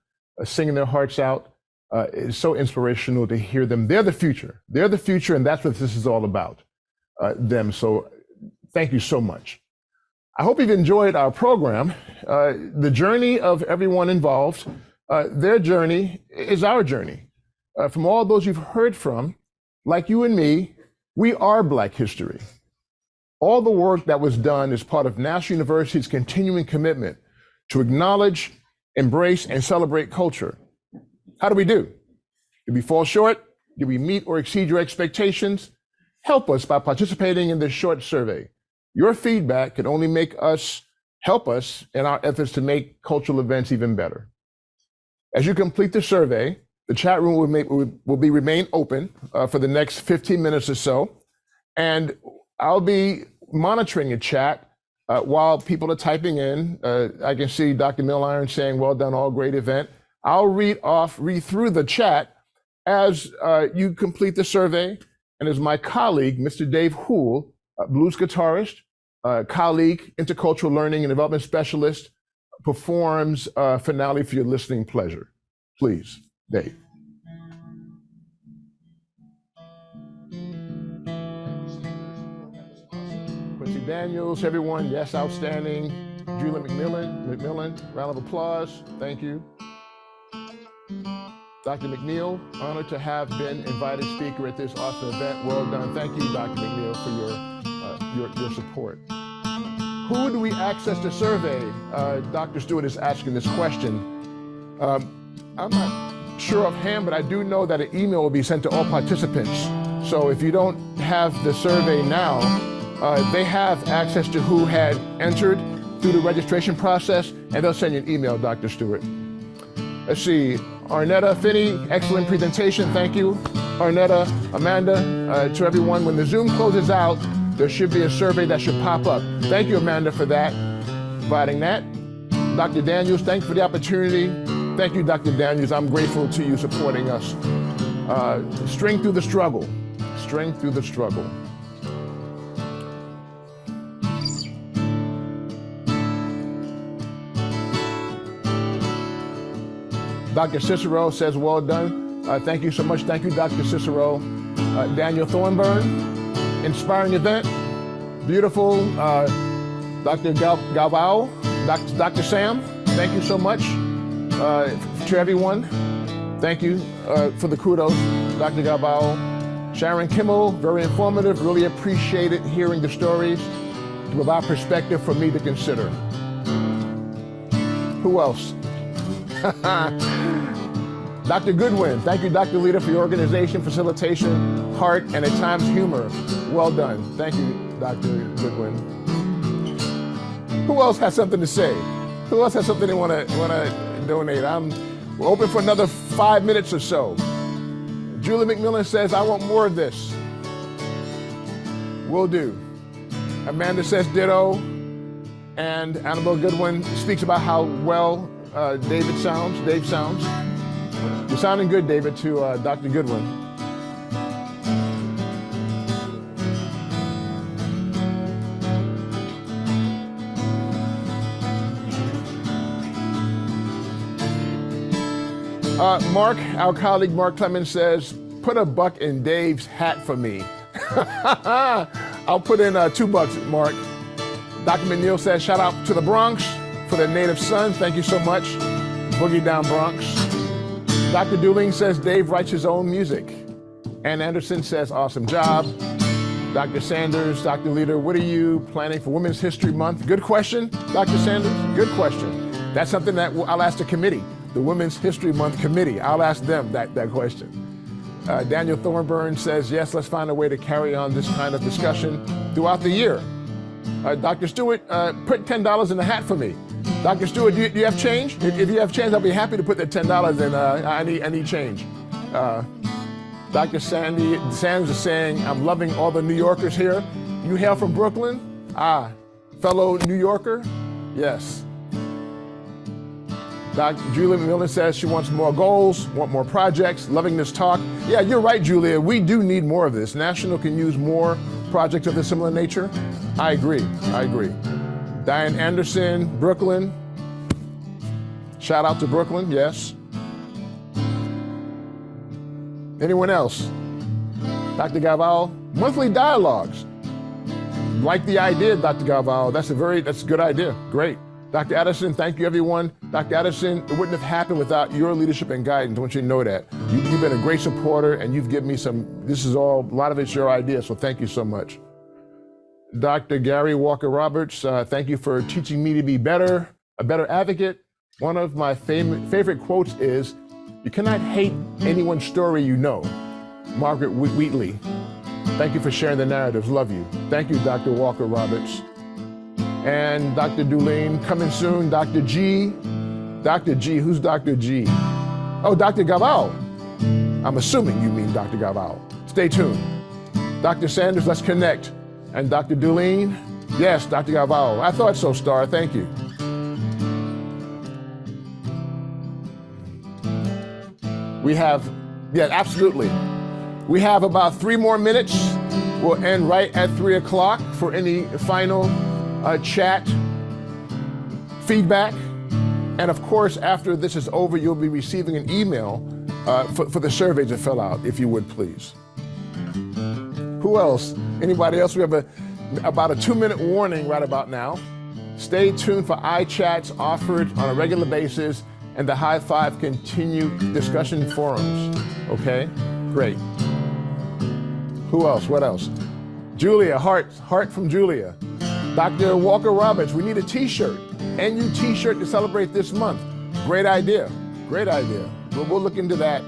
singing their hearts out. It's so inspirational to hear them. They're the future. They're the future, and that's what this is all about, them. So thank you so much. I hope you've enjoyed our program. The journey of everyone involved, their journey is our journey. From all those you've heard from, like you and me, we are Black history. All the work that was done is part of National University's continuing commitment to acknowledge, embrace, and celebrate culture. How do we do? Did we fall short? Did we meet or exceed your expectations? Help us by participating in this short survey. Your feedback can only help us in our efforts to make cultural events even better. As you complete the survey, the chat room will remain open for the next 15 minutes or so, and I'll be monitoring a chat while people are typing in. I can see Dr. Milliron saying, well done, all great event. I'll read through the chat as you complete the survey, and as my colleague, Mr. Dave Houle, blues guitarist, colleague, intercultural learning and development specialist, performs finale for your listening pleasure. Please, Dave. Quincy Daniels, everyone, yes, outstanding. Julie McMillan, round of applause, thank you. Dr. McNeil, honored to have been invited speaker at this awesome event. Well done. Thank you, Dr. McNeil, for your support. Who do we access the survey? Dr. Stewart is asking this question. I'm not sure offhand, but I do know that an email will be sent to all participants. So if you don't have the survey now, they have access to who had entered through the registration process, and they'll send you an email, Dr. Stewart. Let's see, Arnetta Finney, excellent presentation, thank you. Arnetta, Amanda, to everyone, when the Zoom closes out, there should be a survey that should pop up. Thank you, Amanda, for that, providing that. Dr. Daniels, thank you for the opportunity. Thank you, Dr. Daniels, I'm grateful to you supporting us. Strength through the struggle, strength through the struggle. Dr. Cicero says, well done. Thank you so much. Thank you, Dr. Cicero. Daniel Thornburn, inspiring event. Beautiful. Dr. Galvao, Dr. Sam, thank you so much. To everyone, thank you for the kudos. Dr. Galvao. Sharon Kimmel, very informative. Really appreciated hearing the stories to provide perspective for me to consider. Who else? Dr. Goodwin, thank you, Dr. Leader, for your organization, facilitation, heart, and at times humor. Well done. Thank you, Dr. Goodwin. Who else has something to say? Who else has something they want to donate? We're open for another 5 minutes or so. Julie McMillan says, I want more of this. Will do. Amanda says ditto. And Annabelle Goodwin speaks about how well Dave sounds. You're sounding good, David, to Dr. Goodwin. Mark, our colleague Mark Clemens says, put a buck in Dave's hat for me. I'll put in $2, Mark. Dr. McNeil says, shout out to the Bronx for their native son. Thank you so much. Boogie down Bronx. Dr. Dooling says, Dave writes his own music. Ann Anderson says, awesome job. Dr. Sanders, Dr. Leader, what are you planning for Women's History Month? Good question, Dr. Sanders, good question. That's something that I'll ask the committee, the Women's History Month committee. I'll ask them that question. Daniel Thornburn says, yes, let's find a way to carry on this kind of discussion throughout the year. Dr. Stewart, put $10 in the hat for me. Dr. Stewart, do you have change? If you have change, I'll be happy to put the $10 in. I need change. Dr. Sanders is saying, I'm loving all the New Yorkers here. You hail from Brooklyn? Fellow New Yorker? Yes. Dr. Julia Miller says she wants more goals, want more projects, loving this talk. Yeah, you're right, Julia. We do need more of this. National can use more projects of a similar nature. I agree. Diane Anderson, Brooklyn. Shout out to Brooklyn, yes. Anyone else? Dr. Gaval, monthly dialogues. Like the idea, Dr. Gaval. That's a good idea. Great. Dr. Addison, thank you, everyone. Dr. Addison, it wouldn't have happened without your leadership and guidance. I want you to know that. You've been a great supporter, and you've given me a lot of it's your idea, so thank you so much. Dr. Gary Walker Roberts, thank you for teaching me to be a better advocate. One of my favorite quotes is, you cannot hate anyone's story you know. Margaret Wheatley, thank you for sharing the narratives, love you. Thank you, Dr. Walker Roberts. And Dr. Dulane, coming soon, Dr. G. Dr. G, who's Dr. G? Oh, Dr. Gaval. I'm assuming you mean Dr. Gaval. Stay tuned. Dr. Sanders, let's connect. And Dr. Dulane, yes, Dr. Gaval. I thought so, Star, thank you. We have, yeah, absolutely. We have about 3 more minutes. We'll end right at 3 o'clock for any final chat, feedback. And of course, after this is over, you'll be receiving an email for the survey to fill out, if you would, please. Who else? Anybody else? We have about a 2-minute warning right about now. Stay tuned for iChats offered on a regular basis and the High Five continued discussion forums. Okay, great. Who else? What else? Julia, heart from Julia. Dr. Walker Roberts, we need a t-shirt. NU t-shirt to celebrate this month. Great idea, great idea. We'll look into that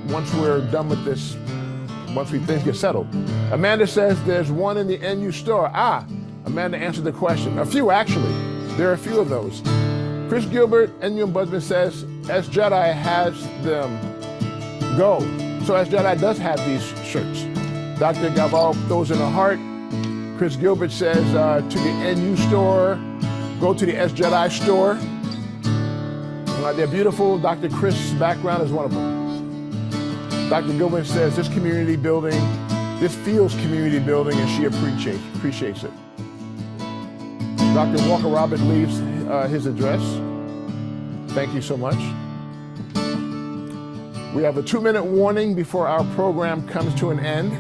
once we're done with this, once things get settled. Amanda says there's one in the NU store. Amanda answered the question. A few, actually. There are a few of those. Chris Gilbert, NU Ombudsman, says S Jedi has them. Go. So S Jedi does have these shirts. Dr. Gaval throws in a heart. Chris Gilbert says to the NU store, go to the S Jedi store. They're beautiful. Dr. Chris' background is one of them. Dr. Gilbert says this community building, this feels community building, and she appreciates it. Dr. Walker Roberts leaves his address. Thank you so much. We have a 2-minute warning before our program comes to an end.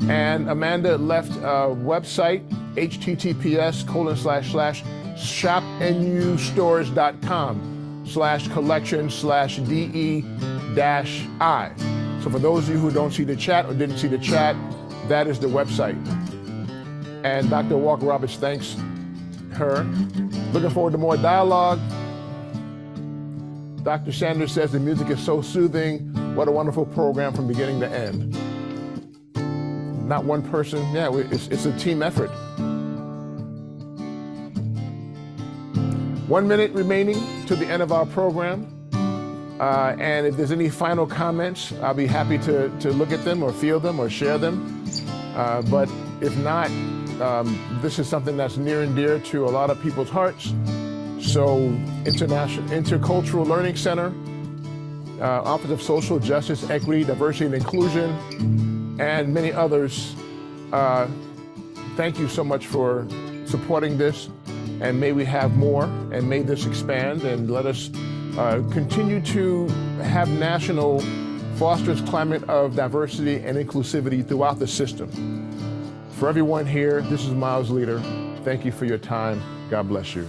And Amanda left a website, https://shopnustores.com/collection/DE-I. So for those of you who don't see the chat or didn't see the chat, that is the website. And Dr. Walker Roberts thanks her. Looking forward to more dialogue. Dr. Sanders says the music is so soothing. What a wonderful program from beginning to end. Not one person, yeah, it's a team effort. 1 minute remaining to the end of our program. And if there's any final comments, I'll be happy to look at them or feel them or share them. But if not, This is something that's near and dear to a lot of people's hearts. So Intercultural Learning Center, Office of Social Justice, Equity, Diversity, and Inclusion, and many others, thank you so much for supporting this, and may we have more, and may this expand, and let us continue to have national fosters climate of diversity and inclusivity throughout the system. For everyone here, this is Miles Leader. Thank you for your time. God bless you.